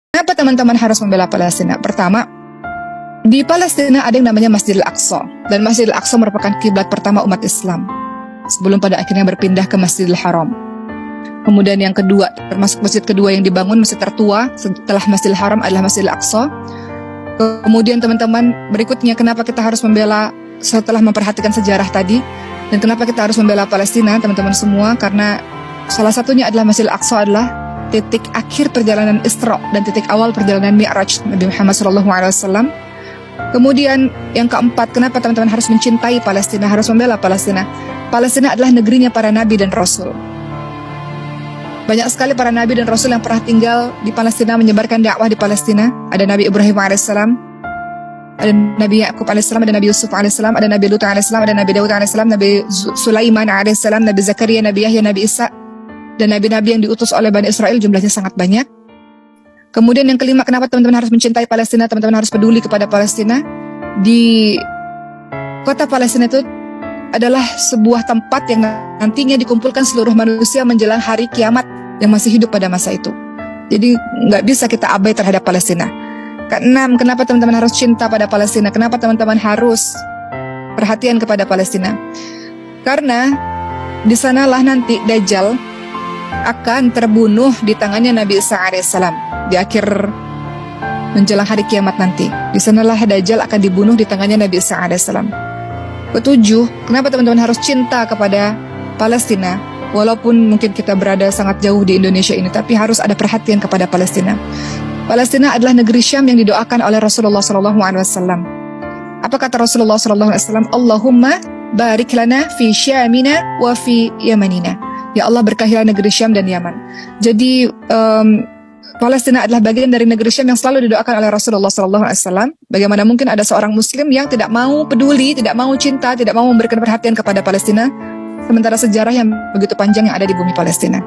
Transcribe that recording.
Kenapa teman-teman harus membela Palestina? Pertama, di Palestina ada yang namanya Masjidil Aqsa, dan Masjidil Aqsa merupakan kiblat pertama umat Islam sebelum pada akhirnya berpindah ke Masjidil Haram. Kemudian yang kedua, termasuk masjid kedua yang dibangun, masjid tertua setelah Masjidil Haram adalah Masjidil Aqsa. Kemudian teman-teman, berikutnya kenapa kita harus membela setelah memperhatikan sejarah tadi, dan kenapa kita harus membela Palestina, teman-teman semua? Karena salah satunya adalah Masjidil Aqsa adalah titik akhir perjalanan Isra dan titik awal perjalanan Mi'raj Nabi Muhammad SAW. Kemudian yang keempat, kenapa teman-teman harus mencintai Palestina, harus membela Palestina? Palestina adalah negerinya para nabi dan rasul. Banyak sekali para nabi dan rasul yang pernah tinggal di Palestina, menyebarkan dakwah di Palestina. Ada Nabi Ibrahim AS, ada Nabi Yaqub AS, ada Nabi Yusuf AS, ada Nabi Lut AS, ada Nabi Daud AS, Nabi Sulaiman AS, Nabi Zakaria, Nabi Yahya, Nabi Isa, dan nabi-nabi yang diutus oleh Bani Israel jumlahnya sangat banyak. Kemudian yang kelima, kenapa teman-teman harus mencintai Palestina, teman-teman harus peduli kepada Palestina? Di kota Palestina itu adalah sebuah tempat yang nantinya dikumpulkan seluruh manusia menjelang hari kiamat yang masih hidup pada masa itu. Jadi nggak bisa kita abai terhadap Palestina. Keenam, kenapa teman-teman harus cinta pada Palestina? Kenapa teman-teman harus perhatian kepada Palestina? Karena di sanalah nanti Dajjal akan terbunuh di tangannya Nabi Isa alaihissalam di akhir menjelang hari kiamat nanti. Di sanalah Dajjal akan dibunuh di tangannya Nabi Isa alaihissalam. Ketujuh, kenapa teman-teman harus cinta kepada Palestina? Walaupun mungkin kita berada sangat jauh di Indonesia ini, tapi harus ada perhatian kepada Palestina. Palestina adalah negeri Syam yang didoakan oleh Rasulullah SAW. Apa kata Rasulullah SAW? Allahumma barik lana fi Syamina wa fi Yamanina. Ya Allah, berkahilah negeri Syam dan Yaman. Jadi Palestina adalah bagian dari negeri Syam yang selalu didoakan oleh Rasulullah SAW. Bagaimana mungkin ada seorang Muslim yang tidak mau peduli, tidak mau cinta, tidak mau memberikan perhatian kepada Palestina, sementara sejarah yang begitu panjang yang ada di bumi Palestina.